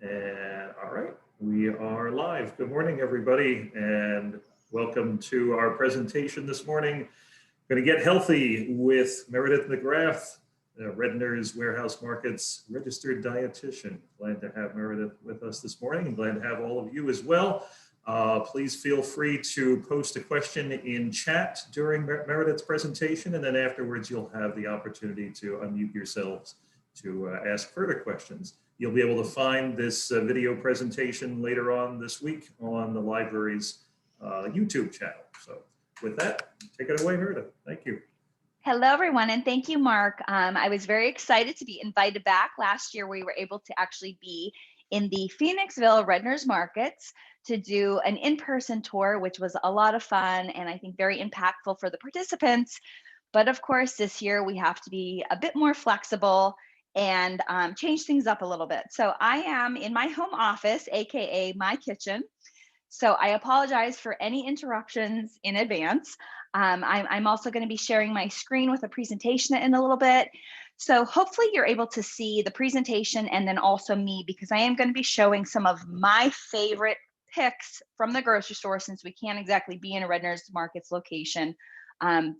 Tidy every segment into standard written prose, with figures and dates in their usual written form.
And all right, we are live. Good morning, everybody, and welcome to our presentation this morning. Going to get healthy with Meredith McGrath, Redner's Warehouse Markets registered dietitian. Glad to have Meredith with us this morning, and glad to have all of you as well. Please feel free to post a question in chat during Meredith's presentation, and then afterwards you'll have the opportunity to unmute yourselves to ask further questions. You'll be able to find this video presentation later on this week on the library's YouTube channel. So with that, take it away, Meredith. Thank you. Hello, everyone, and thank you, Mark. I was very excited to be invited back. Last year, we were able to actually be in the Phoenixville Redner's Markets to do an in-person tour, which was a lot of fun and I think very impactful for the participants. But of course, this year we have to be a bit more flexible and change things up a little bit. So I am in my home office, AKA my kitchen. So I apologize for any interruptions in advance. I'm also going to be sharing my screen with a presentation in a little bit. So hopefully you're able to see the presentation and then also me, because I am going to be showing some of my favorite picks from the grocery store, since we can't exactly be in a Redner's Markets location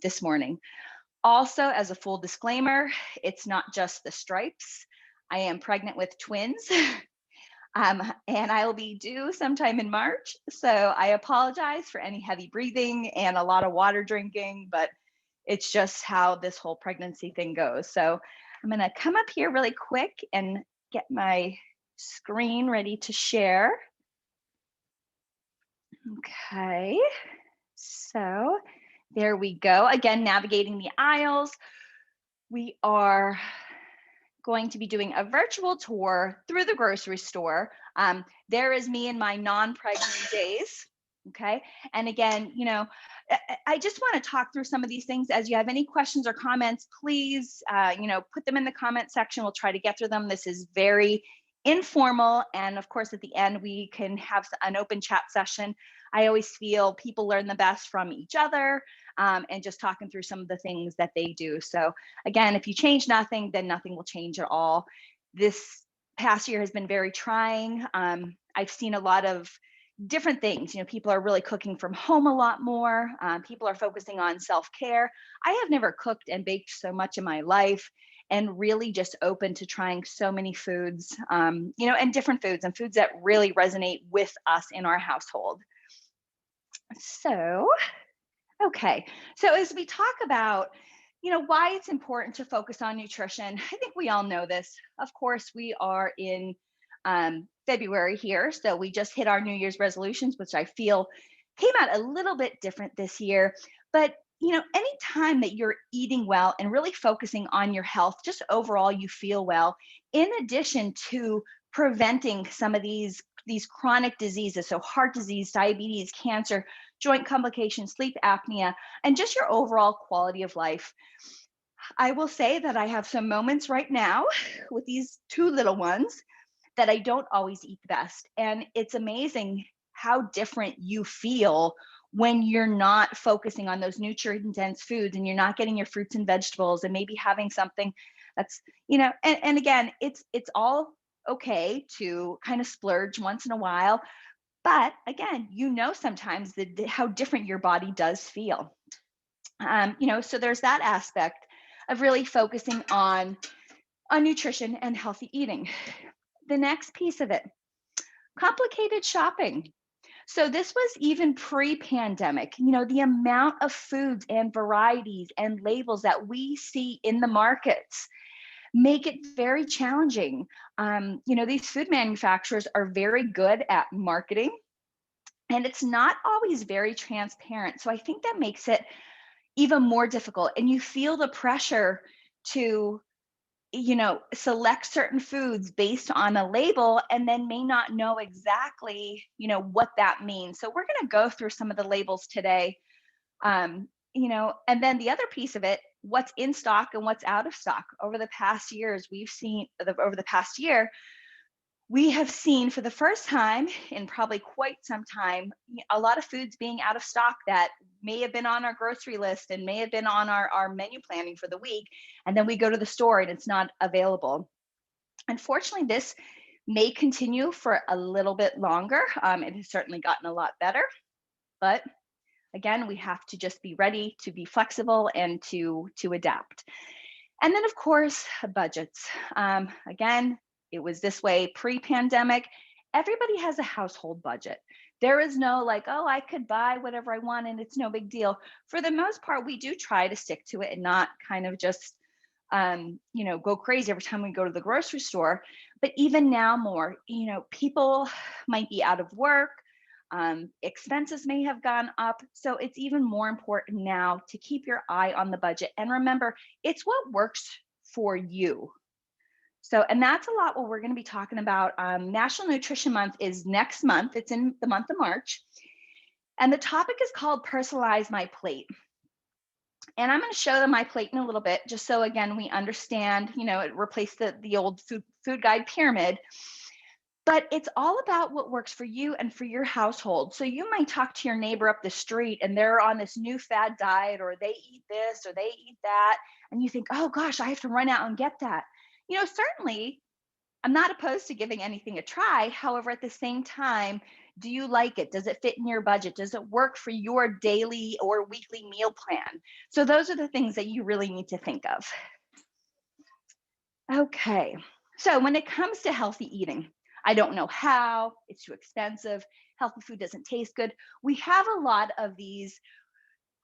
this morning. Also, as a full disclaimer, it's not just the stripes. I am pregnant with twins. And I will be due sometime in March. So I apologize for any heavy breathing and a lot of water drinking, but it's just how this whole pregnancy thing goes. So I'm gonna come up here really quick and get my screen ready to share. Okay, so there we go. Again, navigating the aisles. We are going to be doing a virtual tour through the grocery store. There is me in my non-pregnant days, okay? And again, you know, I just wanna talk through some of these things. As you have any questions or comments, please, you know, put them in the comment section. We'll try to get through them. This is very informal. And of course, at the end, we can have an open chat session. I always feel people learn the best from each other and just talking through some of the things that they do. So again, if you change nothing, then nothing will change at all. This past year has been very trying. I've seen a lot of different things. You know, people are really cooking from home a lot more. People are focusing on self-care. I have never cooked and baked so much in my life, and really just open to trying so many foods, you know, and different foods and foods that really resonate with us in our household. So, okay. So as we talk about, you know, why it's important to focus on nutrition, I think we all know this. Of course, we are in February here. So we just hit our New Year's resolutions, which I feel came out a little bit different this year. But you know, anytime that you're eating well and really focusing on your health, just overall you feel well, in addition to preventing some of these chronic diseases, so heart disease, diabetes, cancer, joint complications, sleep apnea, and just your overall quality of life. I will say that I have some moments right now with these two little ones that I don't always eat the best. And it's amazing how different you feel when you're not focusing on those nutrient-dense foods and you're not getting your fruits and vegetables and maybe having something that's, you know, and again, it's all okay to kind of splurge once in a while. But again, you know, sometimes how different your body does feel. You know, so there's that aspect of really focusing on nutrition and healthy eating. The next piece of it, complicated shopping. So this was even pre-pandemic. You know, the amount of foods and varieties and labels that we see in the markets make it very challenging. You know, these food manufacturers are very good at marketing, and it's not always very transparent. So I think that makes it even more difficult. And you feel the pressure to, you know, select certain foods based on a label and then may not know exactly, you know, what that means. So we're going to go through some of the labels today, you know, and then the other piece of it, what's in stock and what's out of stock. Over the past years, over the past year, we have seen for the first time in probably quite some time, a lot of foods being out of stock that may have been on our grocery list and may have been on our menu planning for the week. And then we go to the store and it's not available. Unfortunately, this may continue for a little bit longer. It has certainly gotten a lot better, but again, we have to just be ready to be flexible and to adapt. And then, of course, budgets. Again, it was this way pre-pandemic. Everybody has a household budget. There is no like, oh, I could buy whatever I want and it's no big deal. For the most part, we do try to stick to it and not kind of just, go crazy every time we go to the grocery store. But even now more, people might be out of work. Expenses may have gone up. So it's even more important now to keep your eye on the budget. And remember, it's what works for you. So, and that's a lot what we're going to be talking about. National Nutrition Month is next month. It's in the month of March. And the topic is called Personalize My Plate. And I'm going to show them my plate in a little bit, just so again, we understand, it replaced the old food guide pyramid. But it's all about what works for you and for your household. So you might talk to your neighbor up the street and they're on this new fad diet, or they eat this or they eat that. And you think, oh gosh, I have to run out and get that. Certainly I'm not opposed to giving anything a try. However, at the same time, do you like it? Does it fit in your budget? Does it work for your daily or weekly meal plan? So those are the things that you really need to think of. Okay. So when it comes to healthy eating, I don't know how, it's too expensive, healthy food doesn't taste good. We have a lot of these,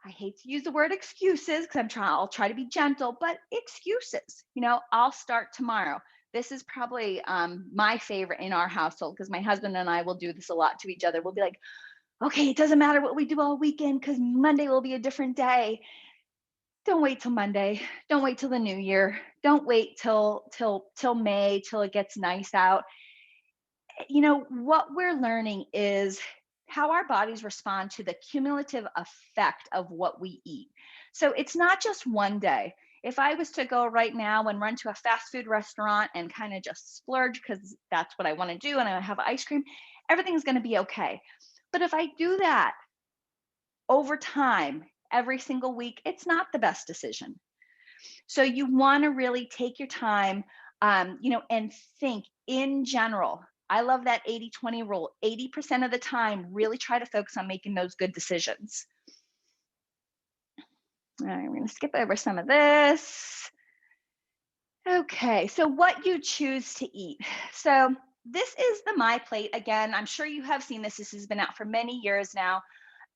I hate to use the word excuses because I'll try to be gentle, but excuses. I'll start tomorrow. This is probably my favorite in our household because my husband and I will do this a lot to each other. We'll be like, okay, it doesn't matter what we do all weekend because Monday will be a different day. Don't wait till Monday. Don't wait till the new year. Don't wait till May, till it gets nice out. What we're learning is how our bodies respond to the cumulative effect of what we eat. So it's not just one day. If I was to go right now and run to a fast food restaurant and kind of just splurge because that's what I want to do and I have ice cream, everything's going to be okay. But if I do that over time, every single week, it's not the best decision. So you want to really take your time, and think in general. I love that 80-20 rule. 80% of the time, really try to focus on making those good decisions. All right, we're going to skip over some of this. Okay, so what you choose to eat. So this is the My Plate. Again, I'm sure you have seen this. This has been out for many years now.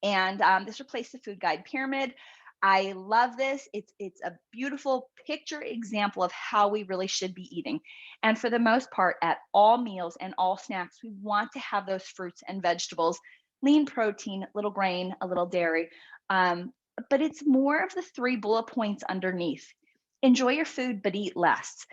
And this replaced the food guide pyramid. I love this. It's a beautiful picture example of how we really should be eating. And for the most part, at all meals and all snacks, we want to have those fruits and vegetables, lean protein, a little grain, a little dairy. But it's more of the 3 bullet points underneath. Enjoy your food, but eat less.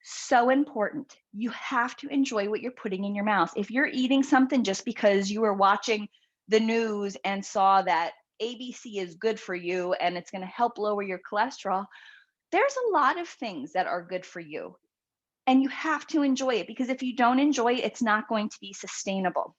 So important. You have to enjoy what you're putting in your mouth. If you're eating something just because you were watching the news and saw that ABC is good for you and it's going to help lower your cholesterol, there's a lot of things that are good for you. And you have to enjoy it, because if you don't enjoy it, it's not going to be sustainable.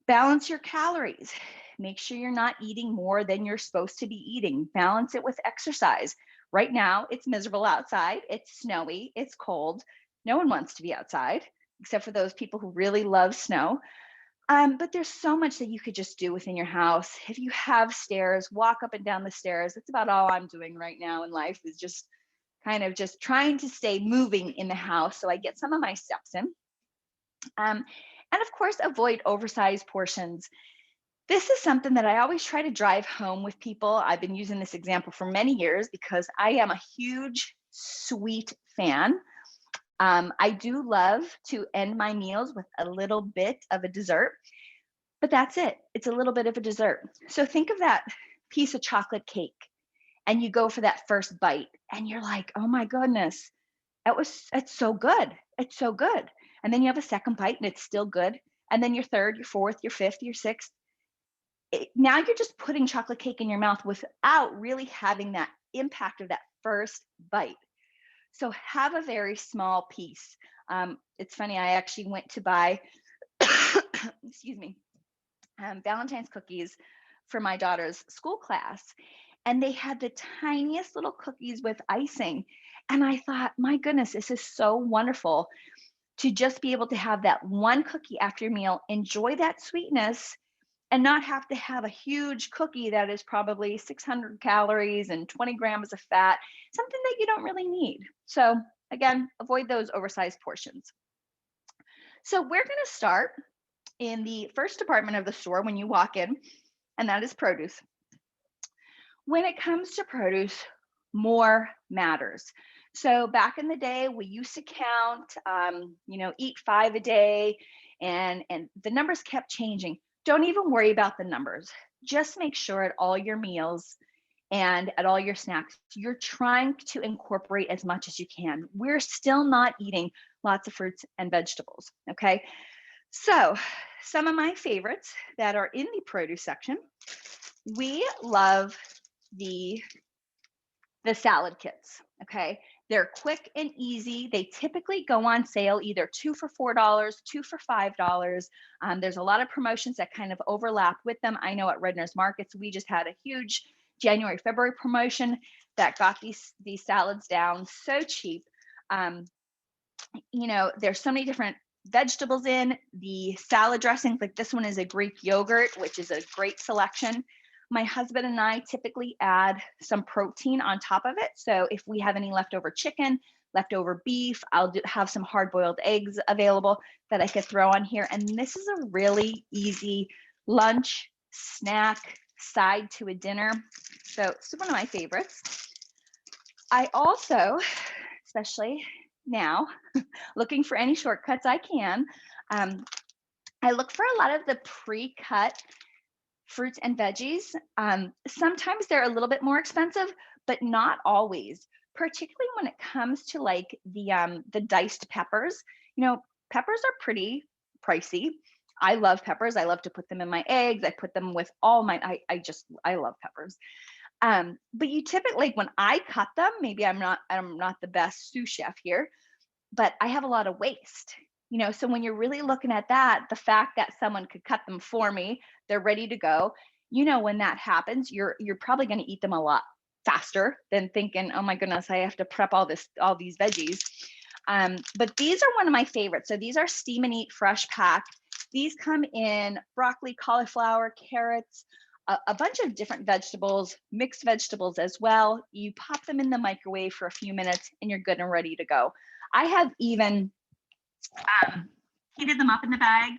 Balance your calories. Make sure you're not eating more than you're supposed to be eating. Balance it with exercise. Right now, it's miserable outside. It's snowy. It's cold. No one wants to be outside, except for those people who really love snow. But there's so much that you could just do within your house. If you have stairs, walk up and down the stairs. That's about all I'm doing right now in life, is just kind of just trying to stay moving in the house so I get some of my steps in. And of course, avoid oversized portions. This is something that I always try to drive home with people. I've been using this example for many years because I am a huge sweet fan. I do love to end my meals with a little bit of a dessert, but that's it. It's a little bit of a dessert. So think of that piece of chocolate cake and you go for that first bite and you're like, oh my goodness, it's so good. It's so good. And then you have a second bite and it's still good. And then your third, your fourth, your fifth, your sixth. Now you're just putting chocolate cake in your mouth without really having that impact of that first bite. So have a very small piece. It's funny, I actually went to buy, excuse me, Valentine's cookies for my daughter's school class. And they had the tiniest little cookies with icing. And I thought, my goodness, this is so wonderful. to just be able to have that one cookie after your meal, enjoy that sweetness, and not have to have a huge cookie that is probably 600 calories and 20 grams of fat, something that you don't really need. So again, avoid those oversized portions. So we're going to start in the first department of the store when you walk in, and that is produce. When it comes to produce, more matters. So back in the day, we used to count, eat 5 a day, and the numbers kept changing. Don't even worry about the numbers. Just make sure at all your meals and at all your snacks, you're trying to incorporate as much as you can. We're still not eating lots of fruits and vegetables, okay? So some of my favorites that are in the produce section, we love the salad kits, okay? They're quick and easy. They typically go on sale either 2 for $4, 2 for $5. There's a lot of promotions that kind of overlap with them. I know at Redner's Markets, we just had a huge January, February promotion that got these salads down so cheap. There's so many different vegetables in the salad dressings. Like this one is a Greek yogurt, which is a great selection. My husband and I typically add some protein on top of it. So if we have any leftover chicken, leftover beef, I'll have some hard-boiled eggs available that I could throw on here. And this is a really easy lunch, snack, side to a dinner. So it's one of my favorites. I also, especially now, looking for any shortcuts I can, I look for a lot of the pre-cut fruits and veggies. Sometimes they're a little bit more expensive, but not always, particularly when it comes to like the diced peppers. Peppers are pretty pricey. I love peppers. I love to put them in my eggs. I put them with all my, I love peppers. But you typically, when I cut them, maybe I'm not the best sous chef here, but I have a lot of waste. So when you're really looking at that, the fact that someone could cut them for me, they're ready to go. When that happens, you're probably going to eat them a lot faster than thinking, oh my goodness, I have to prep all these veggies. But these are one of my favorites. So these are Steam and Eat Fresh Pack. These come in broccoli, cauliflower, carrots, a bunch of different vegetables, mixed vegetables as well. You pop them in the microwave for a few minutes and you're good and ready to go. I have even heated them up in the bag,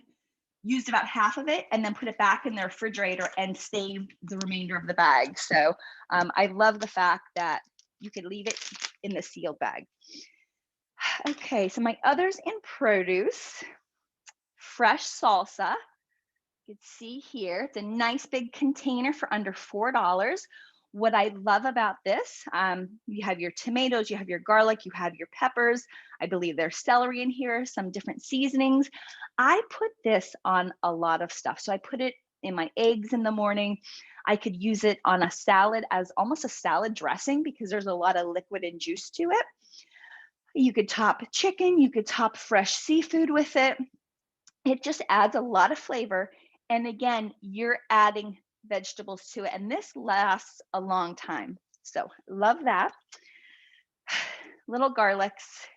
used about half of it, and then put it back in the refrigerator and saved the remainder of the bag. So I love the fact that you could leave it in the sealed bag. Okay, so my others in produce, fresh salsa. You can see here, it's a nice big container for under $4. What I love about this, you have your tomatoes, you have your garlic, you have your peppers. I believe there's celery in here, some different seasonings. I put this on a lot of stuff. So I put it in my eggs in the morning. I could use it on a salad as almost a salad dressing because there's a lot of liquid and juice to it. You could top chicken, you could top fresh seafood with it. It just adds a lot of flavor. And again, you're adding vegetables to it, and this lasts a long time. So love that. Little garlics.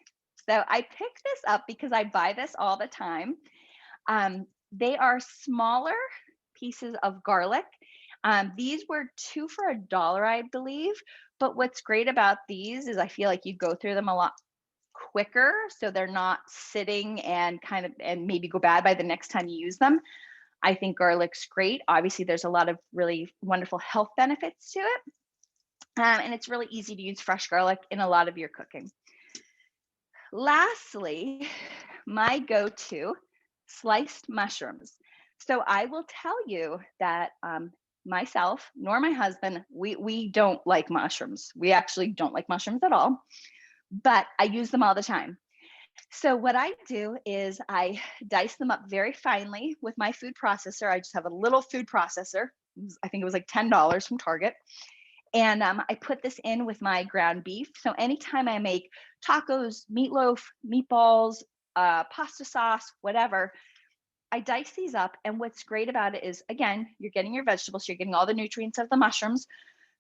So I picked this up because I buy this all the time. They are smaller pieces of garlic. These were 2 for $1, I believe. But what's great about these is I feel like you go through them a lot quicker, so they're not sitting and maybe go bad by the next time you use them. I think garlic's great. Obviously, there's a lot of really wonderful health benefits to it. And it's really easy to use fresh garlic in a lot of your cooking. Lastly, my go-to, sliced mushrooms. So I will tell you that myself nor my husband, we don't like mushrooms. We actually don't like mushrooms at all, but I use them all the time. So what I do is I dice them up very finely with my food processor. I just have a little food processor. I think it was like $10 from Target. And I put this in with my ground beef. So anytime I make tacos, meatloaf, meatballs, pasta sauce, whatever, I dice these up. And what's great about it is, again, you're getting your vegetables, you're getting all the nutrients of the mushrooms.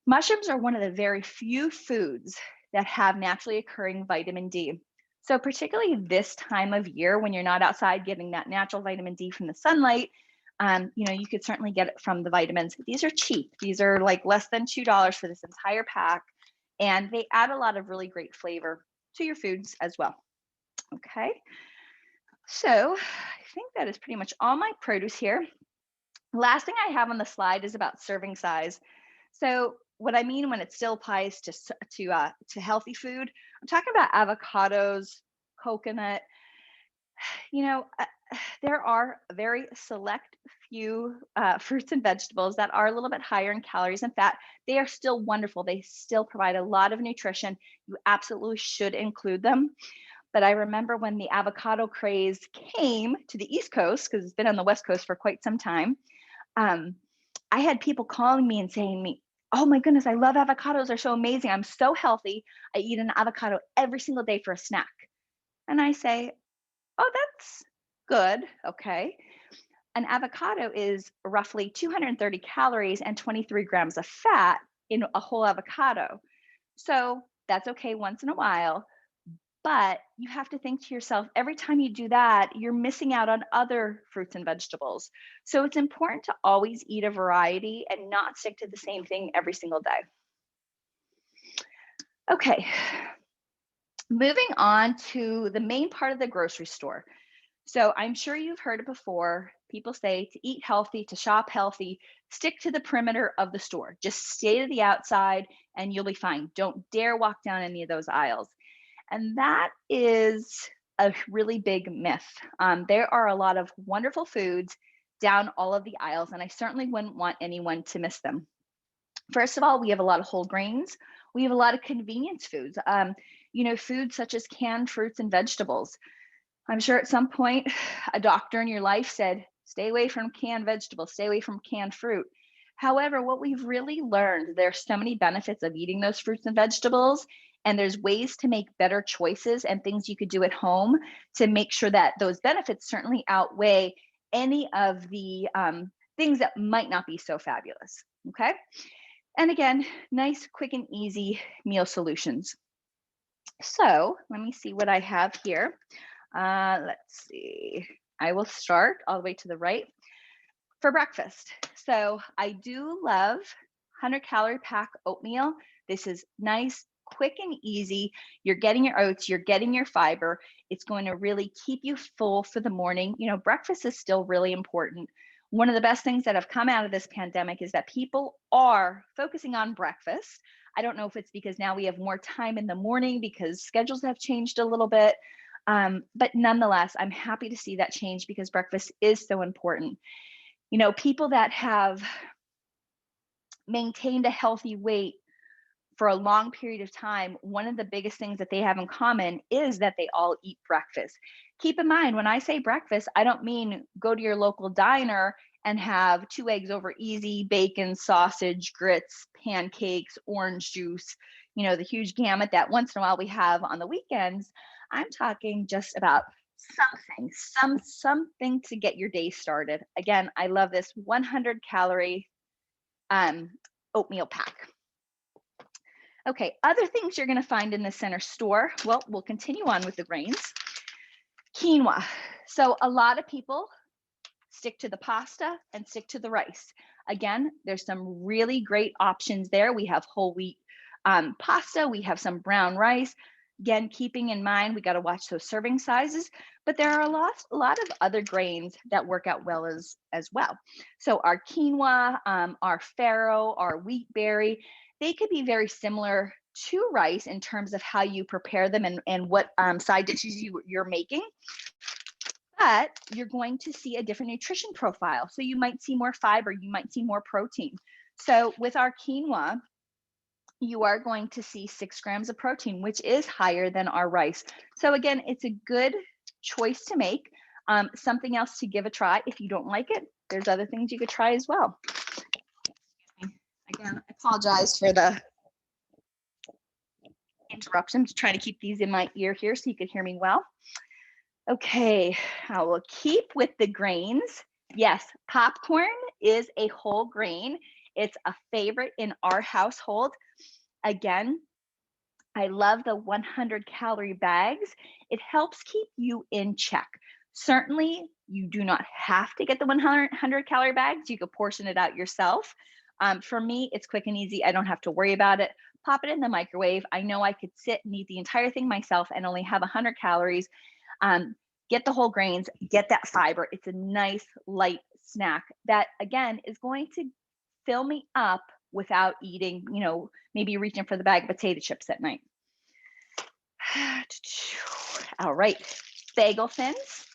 Mushrooms are one of the very few foods that have naturally occurring vitamin D. So particularly this time of year when you're not outside getting that natural vitamin D from the sunlight, you could certainly get it from the vitamins. These are cheap. These are like less than $2 for this entire pack, and they add a lot of really great flavor to your foods as well. Okay, so I think that is pretty much all my produce here. Last thing I have on the slide is about serving size. So what I mean when it still applies to healthy food, I'm talking about avocados, coconut. You know, uh, there are very select few fruits and vegetables that are a little bit higher in calories and fat. They are still wonderful. They still provide a lot of nutrition. You absolutely should include them. But I remember when the avocado craze came to the East Coast, because it's been on the West Coast for quite some time. um, I had people calling me and saying to me, "Oh my goodness, I love avocados. They're so amazing. I'm so healthy. I eat an avocado every single day for a snack." And I say, "Oh, that's good. Okay." An avocado is roughly 230 calories and 23 grams of fat in a whole avocado. So that's okay once in a while. But you have to think to yourself, every time you do that, you're missing out on other fruits and vegetables. So it's important to always eat a variety and not stick to the same thing every single day. Okay, moving on to the main part of the grocery store. So I'm sure you've heard it before. People say to eat healthy, to shop healthy, stick to the perimeter of the store. Just stay to the outside and you'll be fine. Don't dare walk down any of those aisles. And that is a really big myth. There are a lot of wonderful foods down all of the aisles, and I certainly wouldn't want anyone to miss them. First of all, we have a lot of whole grains. We have a lot of convenience foods, foods such as canned fruits and vegetables. I'm sure at some point a doctor in your life said, stay away from canned vegetables, stay away from canned fruit. However, what we've really learned, there's so many benefits of eating those fruits and vegetables, and there's ways to make better choices and things you could do at home to make sure that those benefits certainly outweigh any of the things that might not be so fabulous. Okay. And again, nice, quick, and easy meal solutions. So let me see what I have here. Let's see. I will start all the way to the right for breakfast. So I do love 100-calorie pack oatmeal. This is nice, quick, and easy. You're getting your oats, you're getting your fiber. It's going to really keep you full for the morning. Breakfast is still really important. One of the best things that have come out of this pandemic is that people are focusing on breakfast. I don't know if it's because now we have more time in the morning because schedules have changed a little bit. But nonetheless, I'm happy to see that change because breakfast is so important. People that have maintained a healthy weight for a long period of time, one of the biggest things that they have in common is that they all eat breakfast. Keep in mind, when I say breakfast, I don't mean go to your local diner and have 2 eggs over easy, bacon, sausage, grits, pancakes, orange juice, the huge gamut that once in a while we have on the weekends. I'm talking just about something to get your day started. Again, I love this 100-calorie oatmeal pack. Okay, other things you're going to find in the center store. Well, we'll continue on with the grains. Quinoa. So a lot of people stick to the pasta and stick to the rice. Again, there's some really great options there. We have whole wheat pasta. We have some brown rice. Again, keeping in mind, we got to watch those serving sizes, but there are a lot of other grains that work out well as well. So our quinoa, our farro, our wheat berry, they could be very similar to rice in terms of how you prepare them and what side dishes you're making. But you're going to see a different nutrition profile. So you might see more fiber, you might see more protein. So with our quinoa, you are going to see 6 grams of protein, which is higher than our rice. So again, it's a good choice to make. Something else to give a try. If you don't like it, there's other things you could try as well. Again, I apologize for the interruptions. Trying to keep these in my ear here so you can hear me well. Okay, I will keep with the grains. Yes, popcorn is a whole grain. It's a favorite in our household. Again, I love the 100 calorie bags. It helps keep you in check. Certainly, you do not have to get the 100 calorie bags. You could portion it out yourself. For me, it's quick and easy. I don't have to worry about it. Pop it in the microwave. I know I could sit and eat the entire thing myself and only have 100 calories. Get the whole grains, get that fiber. It's a nice light snack that, again, is going to fill me up without eating, maybe reaching for the bag of potato chips at night. All right, bagel thins.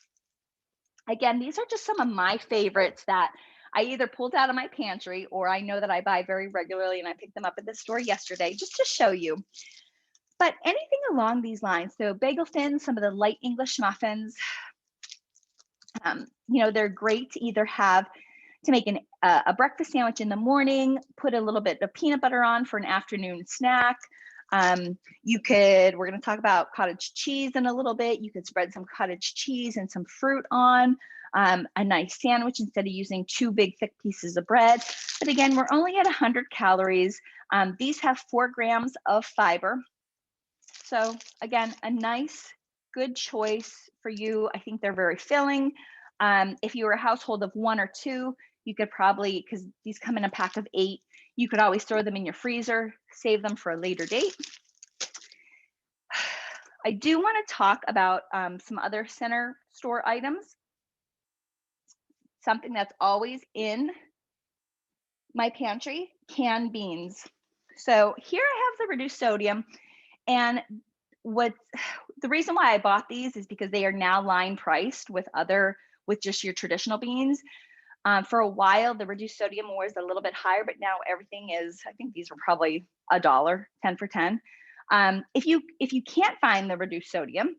Again, these are just some of my favorites that I either pulled out of my pantry or I know that I buy very regularly, and I picked them up at the store yesterday just to show you. But anything along these lines, so bagel thins, some of the light English muffins, they're great to either have to make a breakfast sandwich in the morning, put a little bit of peanut butter on for an afternoon snack. We're going to talk about cottage cheese in a little bit. You could spread some cottage cheese and some fruit on a nice sandwich instead of using 2 big thick pieces of bread. But again, we're only at 100 calories. These have 4 grams of fiber. So again, a nice, good choice for you. I think they're very filling. If you were a household of 1 or 2, you could probably, because these come in a pack of 8, you could always throw them in your freezer, save them for a later date. I do want to talk about some other center store items. Something that's always in my pantry, canned beans. So here I have the reduced sodium, and the reason why I bought these is because they are now line priced with just your traditional beans. For a while, the reduced sodium was a little bit higher, but now everything is, I think these are probably $1, 10 for 10. If you can't find the reduced sodium,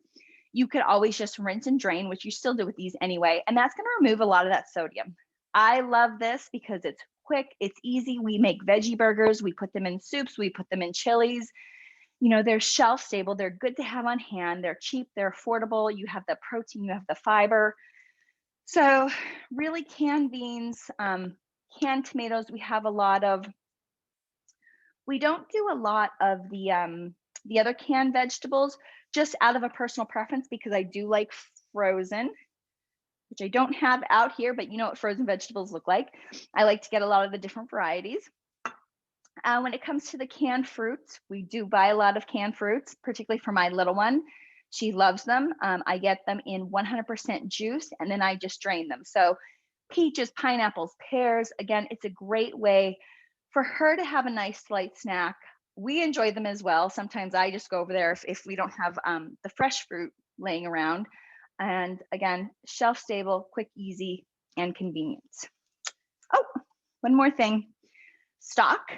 you could always just rinse and drain, which you still do with these anyway, and that's going to remove a lot of that sodium. I love this because it's quick, it's easy. We make veggie burgers, we put them in soups, we put them in chilies. They're shelf stable, they're good to have on hand, they're cheap, they're affordable, you have the protein, you have the fiber. So really, canned beans, canned tomatoes, we have a lot of. We don't do a lot of the other canned vegetables, just out of a personal preference, because I do like frozen, which I don't have out here, but you know what frozen vegetables look like. I like to get a lot of the different varieties. When it comes to the canned fruits, we do buy a lot of canned fruits, particularly for my little one. She loves them. I get them in 100% juice, and then I just drain them. So peaches, pineapples, pears, again, it's a great way for her to have a nice light snack. We enjoy them as well. Sometimes I just go over there if we don't have the fresh fruit laying around. And again, shelf stable, quick, easy, and convenient. Oh, one more thing. Stock.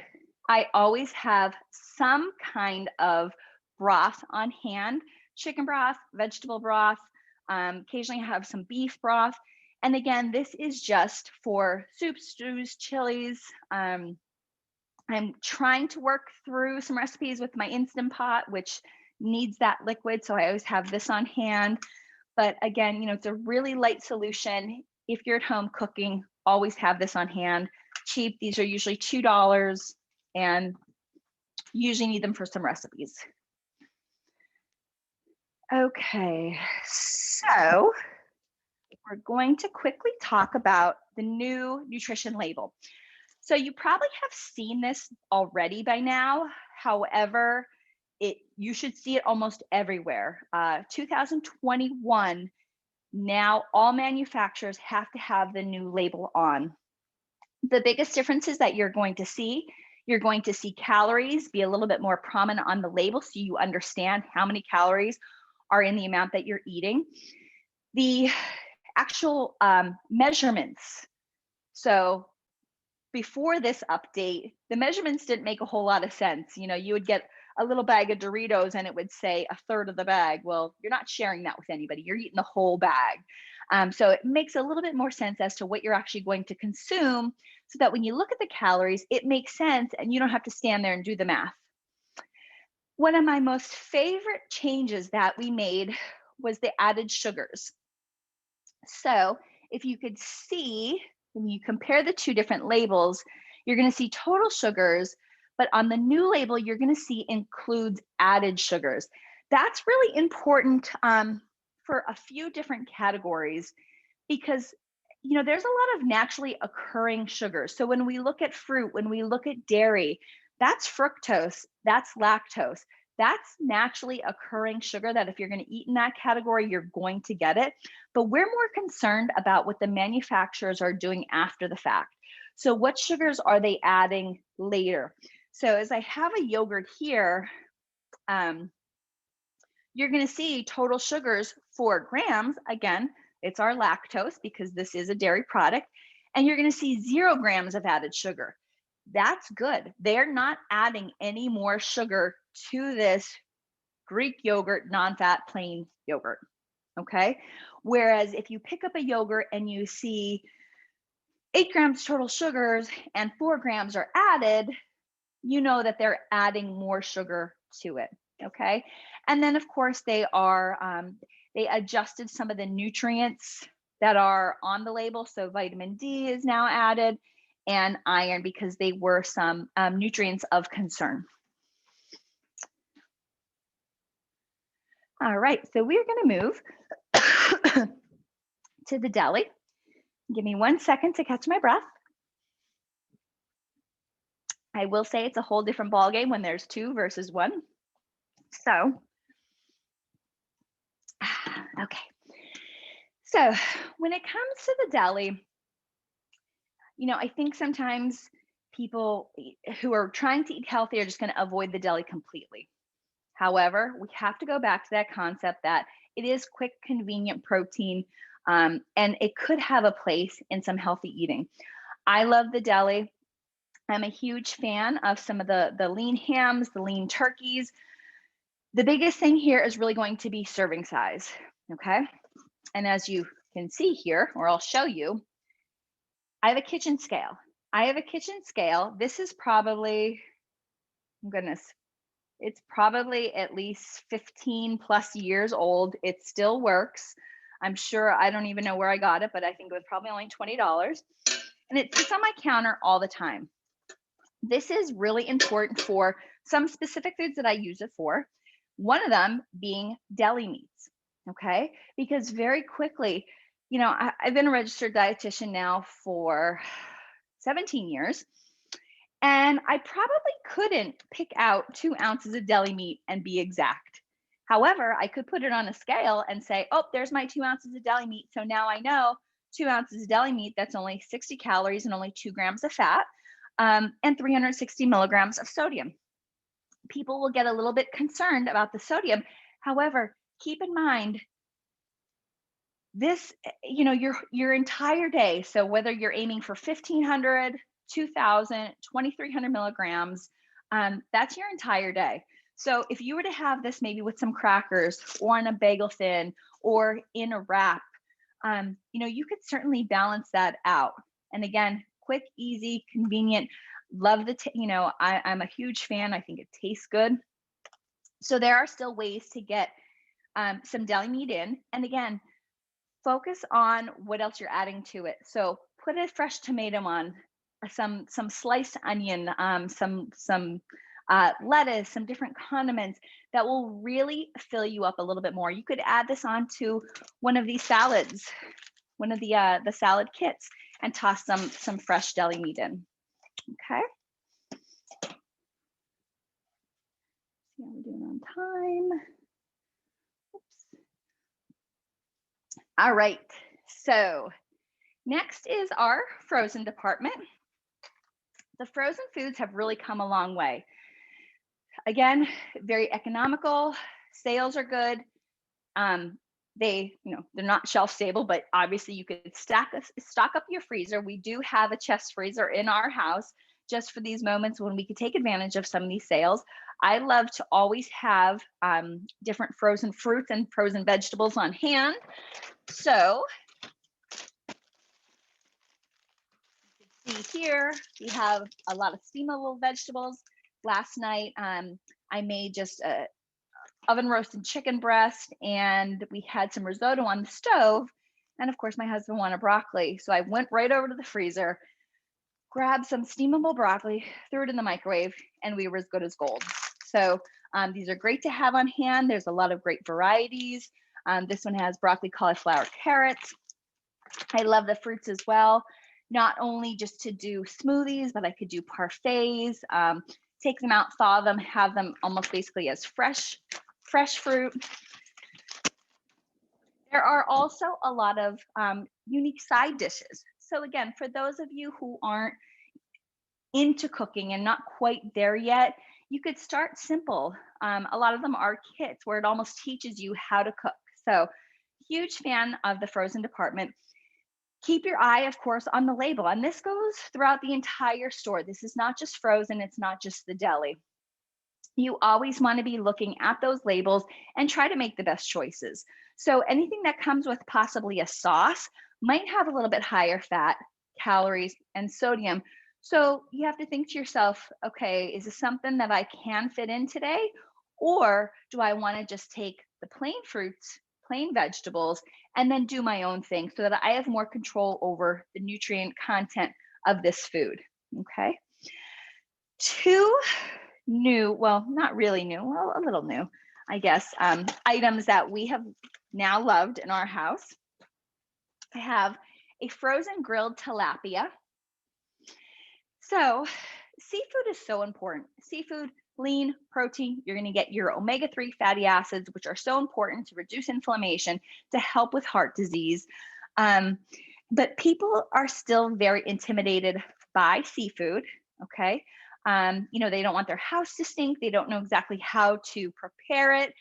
I always have some kind of broth on hand. Chicken broth, vegetable broth, occasionally I have some beef broth. And again, this is just for soups, stews, chilies. I'm trying to work through some recipes with my Instant Pot, which needs that liquid. So I always have this on hand. But again, it's a really light solution. If you're at home cooking, always have this on hand. Cheap, these are usually $2 and usually need them for some recipes. Okay, so we're going to quickly talk about the new nutrition label. So you probably have seen this already by now. However, you should see it almost everywhere. 2021, now all manufacturers have to have the new label on. The biggest differences that you're going to see calories be a little bit more prominent on the label, so you understand how many calories are in the amount that you're eating. The actual measurements. So before this update, the measurements didn't make a whole lot of sense. You would get a little bag of Doritos and it would say a third of the bag. Well, you're not sharing that with anybody. You're eating the whole bag. So it makes a little bit more sense as to what you're actually going to consume, so that when you look at the calories, it makes sense and you don't have to stand there and do the math. One of my most favorite changes that we made was the added sugars. So if you could see, when you compare the two different labels, you're going to see total sugars, but on the new label, you're going to see includes added sugars. That's really important for a few different categories because there's a lot of naturally occurring sugars. So when we look at fruit, when we look at dairy, that's fructose, that's lactose. That's naturally occurring sugar that if you're going to eat in that category, you're going to get it. But we're more concerned about what the manufacturers are doing after the fact. So what sugars are they adding later? So as I have a yogurt here, you're going to see total sugars 4 grams. Again, it's our lactose because this is a dairy product. And you're going to see 0 grams of added sugar. That's good. They're not adding any more sugar to this Greek yogurt, non-fat, plain yogurt. Okay. Whereas if you pick up a yogurt and you see 8 grams total sugars and 4 grams are added, you know that they're adding more sugar to it. Okay. And then of course they adjusted some of the nutrients that are on the label. So vitamin D is now added and iron because they were some nutrients of concern. All right, so we're going to move to the DELI. Give me 1 second to catch my breath. I will say it's a whole different ballgame when there's 2 versus 1. So, okay. So when it comes to the DELI, I think sometimes people who are trying to eat healthy are just going to avoid the DELI completely. However, we have to go back to that concept that it is quick, convenient protein, and it could have a place in some healthy eating. I love the DELI. I'm a huge fan of some of the lean hams, the lean turkeys. The biggest thing here is really going to be serving size, okay? And as you can see here, or I'll show you, I have a kitchen scale. This is probably, goodness, it's probably at least 15 plus years old. It still works. I'm sure, I don't even know where I got it, but I think it was probably only $20. And it sits on my counter all the time. This is really important for some specific foods that I use it for. One of them being deli meats, okay? Because very quickly, I've been a registered dietitian now for 17 years. And I probably couldn't pick out 2 ounces of deli meat and be exact. However, I could put it on a scale and say, oh, there's my 2 ounces of deli meat. So now I know 2 ounces of deli meat, that's only 60 calories and only 2 grams of fat, and 360 milligrams of sodium. People will get a little bit concerned about the sodium. However, keep in mind, this, your entire day, so whether you're aiming for 1,500, 2,000, 2,300 milligrams, that's your entire day. So if you were to have this maybe with some crackers or on a bagel thin or in a wrap, you could certainly balance that out. And again, quick, easy, convenient. Love I'm a huge fan. I think it tastes good. So there are still ways to get some deli meat in. And again, focus on what else you're adding to it. So put a fresh tomato on, some sliced onion, some lettuce, some different condiments that will really fill you up a little bit more. You could add this onto one of these salads, one of the salad kits, and toss some fresh deli meat in. Okay. See how we're doing on time. Oops. All right. So next is our frozen department. The frozen foods have really come a long way. Again, very economical, sales are good. They're not shelf stable, but obviously you could stock up your freezer. We do have a chest freezer in our house just for these moments when we could take advantage of some of these sales. I love to always have different frozen fruits and frozen vegetables on hand. So you can see here, we have a lot of steamable vegetables. Last night, I made just a oven roasted chicken breast, and we had some risotto on the stove. And of course, my husband wanted broccoli. So I went right over to the freezer, grab some steamable broccoli, threw it in the microwave, and we were as good as gold. So these are great to have on hand. There's a lot of great varieties. This one has broccoli, cauliflower, carrots. I love the fruits as well, not only just to do smoothies, but I could do parfaits, take them out, thaw them, have them almost basically as fresh fruit. There are also a lot of unique side dishes. So again, for those of you who aren't into cooking and not quite there yet, you could start simple. A lot of them are kits where it almost teaches you how to cook. So huge fan of the frozen department. Keep your eye, of course, on the label. And this goes throughout the entire store. This is not just frozen. It's not just the deli. You always want to be looking at those labels and try to make the best choices. So anything that comes with possibly a sauce might have a little bit higher fat, calories, and sodium. So you have to think to yourself, okay, is this something that I can fit in today? Or do I want to just take the plain fruits, plain vegetables, and then do my own thing so that I have more control over the nutrient content of this food? Okay. Two new, well, not really new, well, a little new, I guess, items that we have now loved in our house. I have a frozen grilled tilapia. So seafood is so important. Seafood, lean, protein, you're going to get your omega-3 fatty acids, which are so important to reduce inflammation, to help with heart disease. But people are still very intimidated by seafood, okay? They don't want their house to stink. They don't know exactly how to prepare it.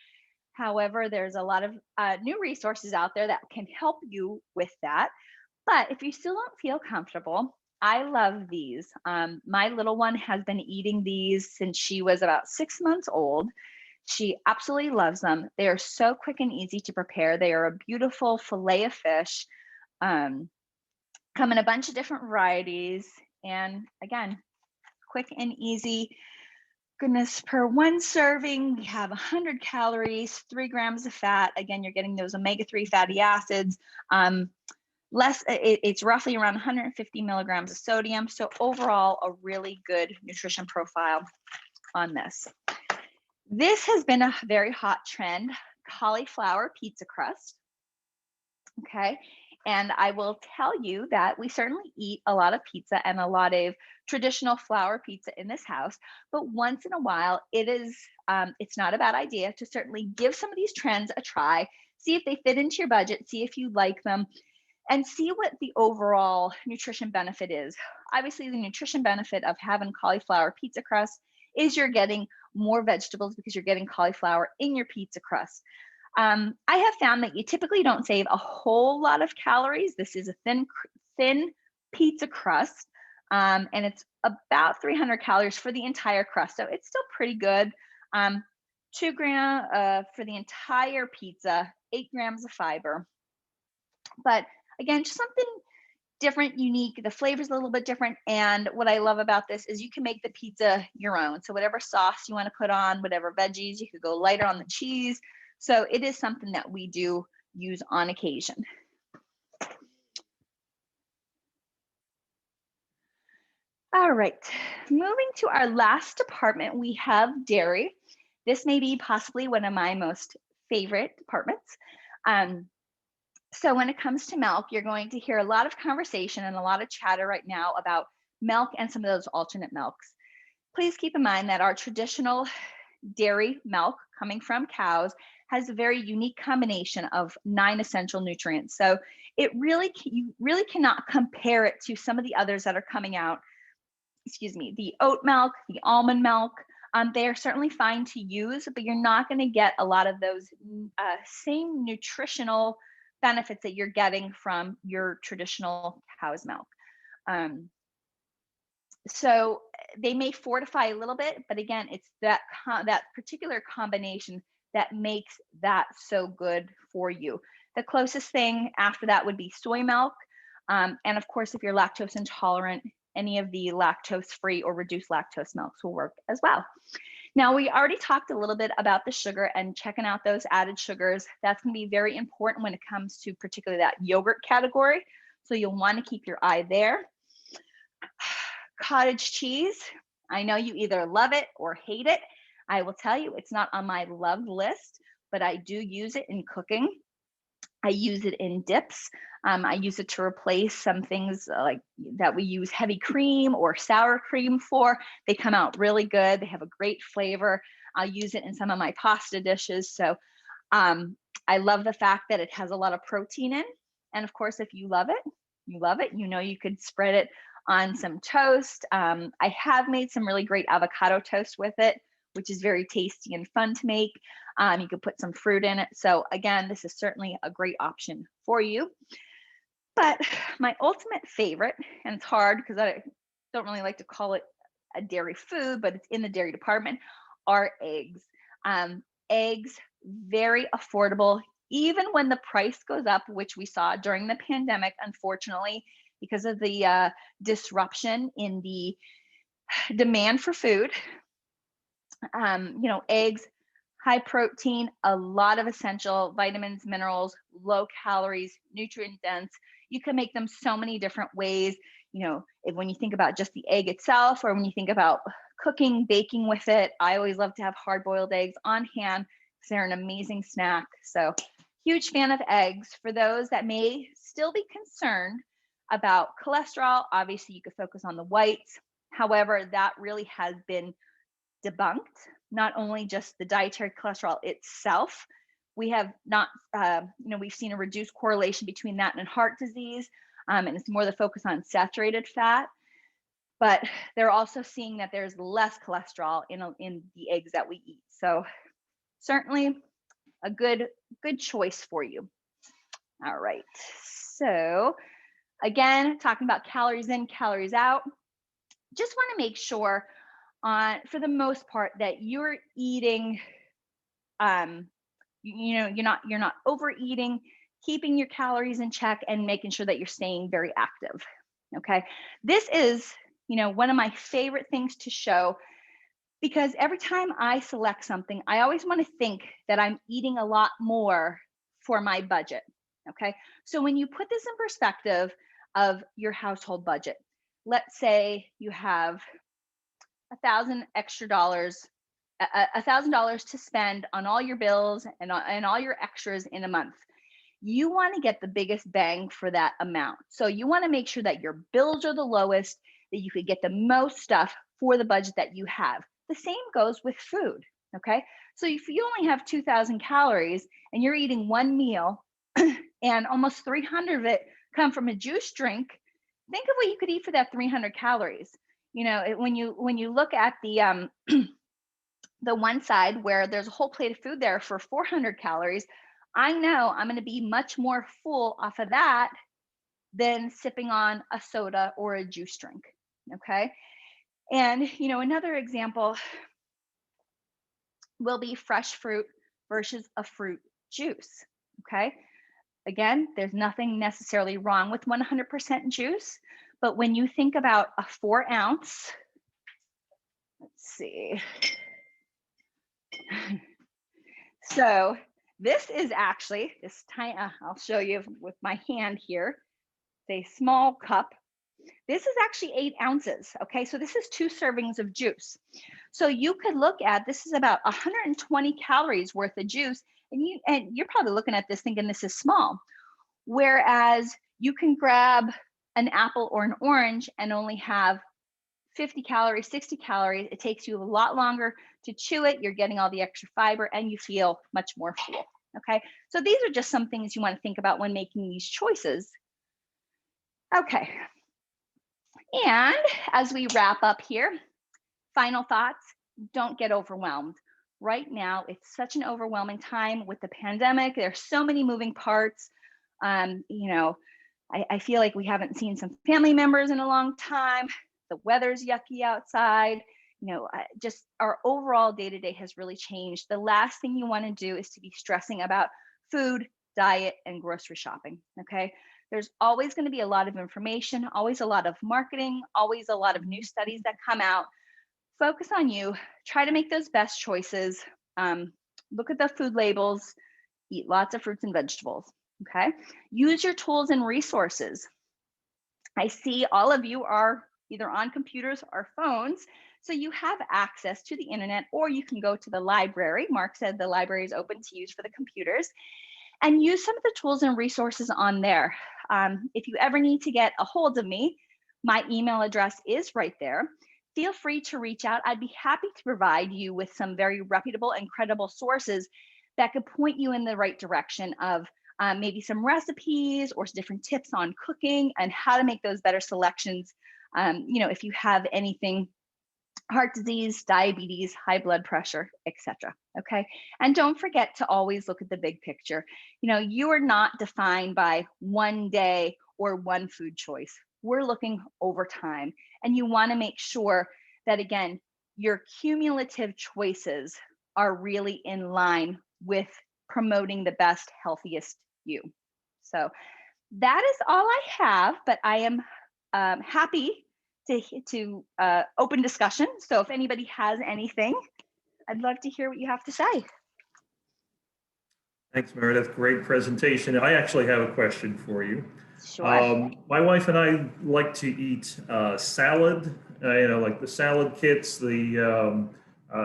However, there's a lot of new resources out there that can help you with that. But if you still don't feel comfortable, I love these. My little one has been eating these since she was about 6 months old. She absolutely loves them. They are so quick and easy to prepare. They are a beautiful fillet of fish. Come in a bunch of different varieties. And again, quick and easy. Goodness, per one serving, we have 100 calories, 3 grams of fat. Again, you're getting those omega-3 fatty acids. It's roughly around 150 milligrams of sodium. So overall, a really good nutrition profile on this. This has been a very hot trend, cauliflower pizza crust. Okay. And I will tell you that we certainly eat a lot of pizza and a lot of traditional flour pizza in this house, but once in a while, it's not a bad idea to certainly give some of these trends a try, see if they fit into your budget, see if you like them, and see what the overall nutrition benefit is. Obviously, the nutrition benefit of having cauliflower pizza crust is you're getting more vegetables because you're getting cauliflower in your pizza crust. I have found that you typically don't save a whole lot of calories. This is a thin pizza crust, and it's about 300 calories for the entire crust. So it's still pretty good. 2 grams for the entire pizza, 8 grams of fiber. But again, just something different, unique. The flavor's a little bit different. And what I love about this is you can make the pizza your own. So whatever sauce you want to put on, whatever veggies, you could go lighter on the cheese. So it is something that we do use on occasion. All right, moving to our last department, we have dairy. This may be possibly one of my most favorite departments. So when it comes to milk, you're going to hear a lot of conversation and a lot of chatter right now about milk and some of those alternate milks. Please keep in mind that our traditional dairy milk coming from cows has a very unique combination of 9 essential nutrients. So you really cannot compare it to some of the others that are coming out. The oat milk, the almond milk. They are certainly fine to use, but you're not going to get a lot of those same nutritional benefits that you're getting from your traditional cow's milk. So they may fortify a little bit, but again, it's that particular combination that makes that so good for you. The closest thing after that would be soy milk. And of course, if you're lactose intolerant, any of the lactose-free or reduced lactose milks will work as well. Now, we already talked a little bit about the sugar and checking out those added sugars. That's going to be very important when it comes to particularly that yogurt category. So you'll want to keep your eye there. Cottage cheese. I know you either love it or hate it. I will tell you, it's not on my love list, but I do use it in cooking. I use it in dips. I use it to replace some things like that we use heavy cream or sour cream for. They come out really good. They have a great flavor. I'll use it in some of my pasta dishes. So I love the fact that it has a lot of protein in. And of course, if you love it, you love it. You know, you could spread it on some toast. I have made some really great avocado toast with it, which is very tasty and fun to make. You could put some fruit in it. So again, this is certainly a great option for you. But my ultimate favorite, and it's hard because I don't really like to call it a dairy food, but it's in the dairy department, are eggs. Eggs, very affordable, even when the price goes up, which we saw during the pandemic, unfortunately, because of the disruption in the demand for food. Eggs, high protein, a lot of essential vitamins, minerals, low calories, nutrient dense. You can make them so many different ways. When you think about just the egg itself, or when you think about cooking, baking with it, I always love to have hard-boiled eggs on hand because they're an amazing snack. So huge fan of eggs. For those that may still be concerned about cholesterol, obviously you could focus on the whites. However, that really has been debunked. Not only just the dietary cholesterol itself, we have not, we've seen a reduced correlation between that and heart disease, and it's more the focus on saturated fat. But they're also seeing that there's less cholesterol in the eggs that we eat. So certainly a good choice for you. All right. So again, talking about calories in, calories out. Just want to make sure for the most part that you're eating, you're not overeating, keeping your calories in check, and making sure that you're staying very active. Okay. This is, one of my favorite things to show, because every time I select something, I always want to think that I'm eating a lot more for my budget. Okay. So when you put this in perspective of your household budget, let's say you have $1,000 to spend on all your bills and all your extras in a month. You want to get the biggest bang for that amount. So you want to make sure that your bills are the lowest, that you could get the most stuff for the budget that you have. The same goes with food. Okay. So if you only have 2,000 calories and you're eating one meal and almost 300 of it come from a juice drink, think of what you could eat for that 300 calories. When you look at the one side where there's a whole plate of food there for 400 calories, I know I'm going to be much more full off of that than sipping on a soda or a juice drink. Okay. And, another example will be fresh fruit versus a fruit juice. Okay. Again, there's nothing necessarily wrong with 100% juice, but when you think about a 4 ounce, let's see. So this is actually this tiny, I'll show you with my hand here, it's a small cup. This is actually 8 ounces. Okay. So this is 2 servings of juice. So you could look at, this is about 120 calories worth of juice. And you're probably looking at this thinking this is small. Whereas you can grab an apple or an orange and only have 50 calories, 60 calories. It takes you a lot longer to chew it. You're getting all the extra fiber and you feel much more full. Okay. So these are just some things you want to think about when making these choices. Okay. And as we wrap up here, final thoughts, don't get overwhelmed. Right now, it's such an overwhelming time with the pandemic. There's so many moving parts. I feel like we haven't seen some family members in a long time. The weather's yucky outside. Just our overall day-to-day has really changed. The last thing you want to do is to be stressing about food, diet, and grocery shopping. Okay. There's always going to be a lot of information, always a lot of marketing, always a lot of new studies that come out. Focus on you. Try to make those best choices. Look at the food labels. Eat lots of fruits and vegetables. Okay. Use your tools and resources. I see all of you are either on computers or phones. So you have access to the internet, or you can go to the library. Mark said the library is open to use for the computers, and use some of the tools and resources on there. If you ever need to get a hold of me, my email address is right there. Feel free to reach out. I'd be happy to provide you with some very reputable and credible sources that could point you in the right direction of maybe some recipes or different tips on cooking and how to make those better selections. If you have anything, heart disease, diabetes, high blood pressure, etc. Okay. And don't forget to always look at the big picture. You are not defined by one day or one food choice. We're looking over time. And you want to make sure that, again, your cumulative choices are really in line with promoting the best, healthiest you. So that is all I have, but I am happy to open discussion. So if anybody has anything, I'd love to hear what you have to say. Thanks, Meredith. Great presentation. I actually have a question for you. Sure. My wife and I like to eat salad, like the salad kits, the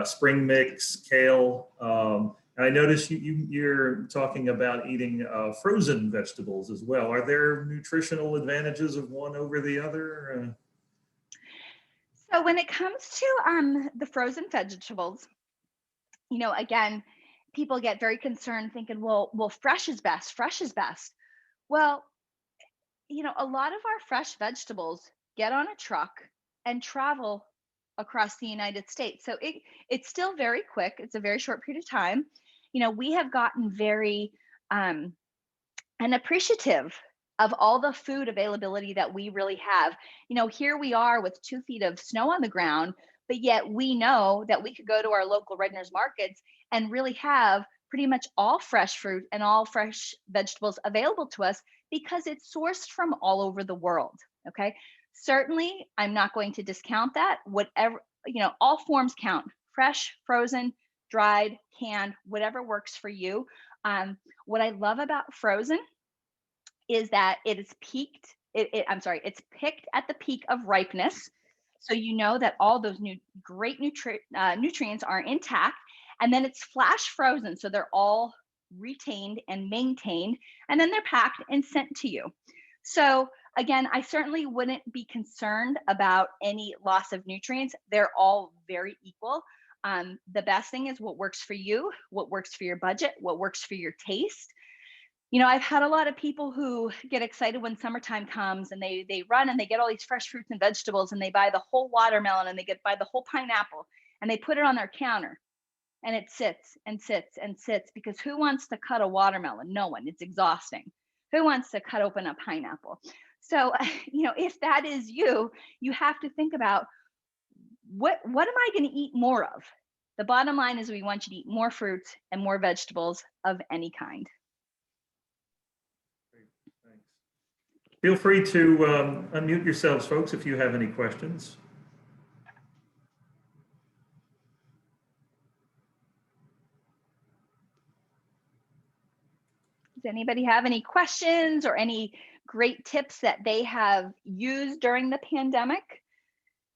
spring mix, kale. And I noticed you're talking about eating frozen vegetables as well. Are there nutritional advantages of one over the other? So when it comes to the frozen vegetables, again, people get very concerned thinking, well, fresh is best. Fresh is best. Well, a lot of our fresh vegetables get on a truck and travel across the United States. So it's still very quick. It's a very short period of time. We have gotten very and appreciative of all the food availability that we really have. Here we are with 2 feet of snow on the ground, but yet we know that we could go to our local Redner's markets and really have pretty much all fresh fruit and all fresh vegetables available to us because it's sourced from all over the world. Okay. Certainly, I'm not going to discount that. Whatever, all forms count: fresh, frozen, dried, canned, whatever works for you. What I love about frozen is that it is peaked. It's picked at the peak of ripeness. So that all those great nutrients are intact, and then it's flash frozen. So they're all retained and maintained, and then they're packed and sent to you. So again, I certainly wouldn't be concerned about any loss of nutrients. They're all very equal. The best thing is what works for you, what works for your budget, what works for your taste. I've had a lot of people who get excited when summertime comes and they run and they get all these fresh fruits and vegetables and they buy the whole watermelon and buy the whole pineapple and they put it on their counter and it sits and sits and sits, because who wants to cut a watermelon? No one. It's exhausting. Who wants to cut open a pineapple? So, if that is you, you have to think about what am I going to eat more of? The bottom line is we want you to eat more fruits and more vegetables of any kind. Thanks. Feel free to unmute yourselves, folks, if you have any questions. Does anybody have any questions or any great tips that they have used during the pandemic?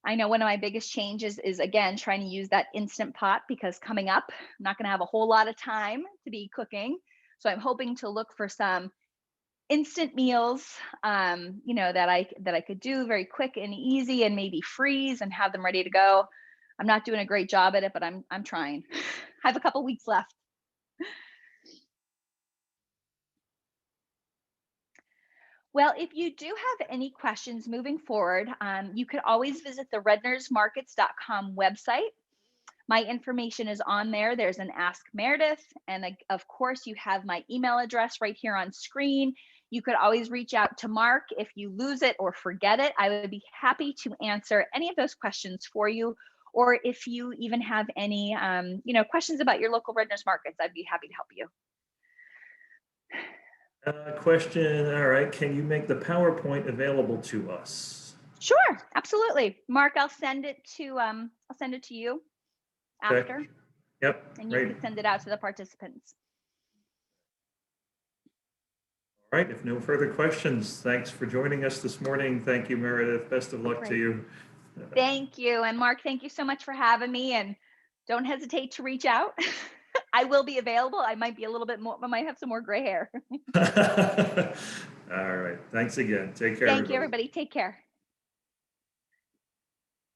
I know one of my biggest changes is, again, trying to use that Instant Pot, because coming up, I'm not going to have a whole lot of time to be cooking. So I'm hoping to look for some instant meals, that I could do very quick and easy, and maybe freeze and have them ready to go. I'm not doing a great job at it, but I'm trying. I have a couple weeks left. Well, if you do have any questions moving forward, you could always visit the rednersmarkets.com website. My information is on there. There's an Ask Meredith. And of course, you have my email address right here on screen. You could always reach out to Mark if you lose it or forget it. I would be happy to answer any of those questions for you. Or if you even have any questions about your local Redner's markets, I'd be happy to help you. Question. All right. Can you make the PowerPoint available to us? Sure, absolutely. Mark, I'll send it to you after. Okay. Yep. And you can send it out to the participants. All right, if no further questions, thanks for joining us this morning. Thank you, Meredith. Best of luck to Great. you. Thank you. And Mark, thank you so much for having me. And don't hesitate to reach out. I will be available. I might be a little bit more, I might have some more gray hair. All right, thanks again. Take care, Thank you, everybody. everybody. Take care.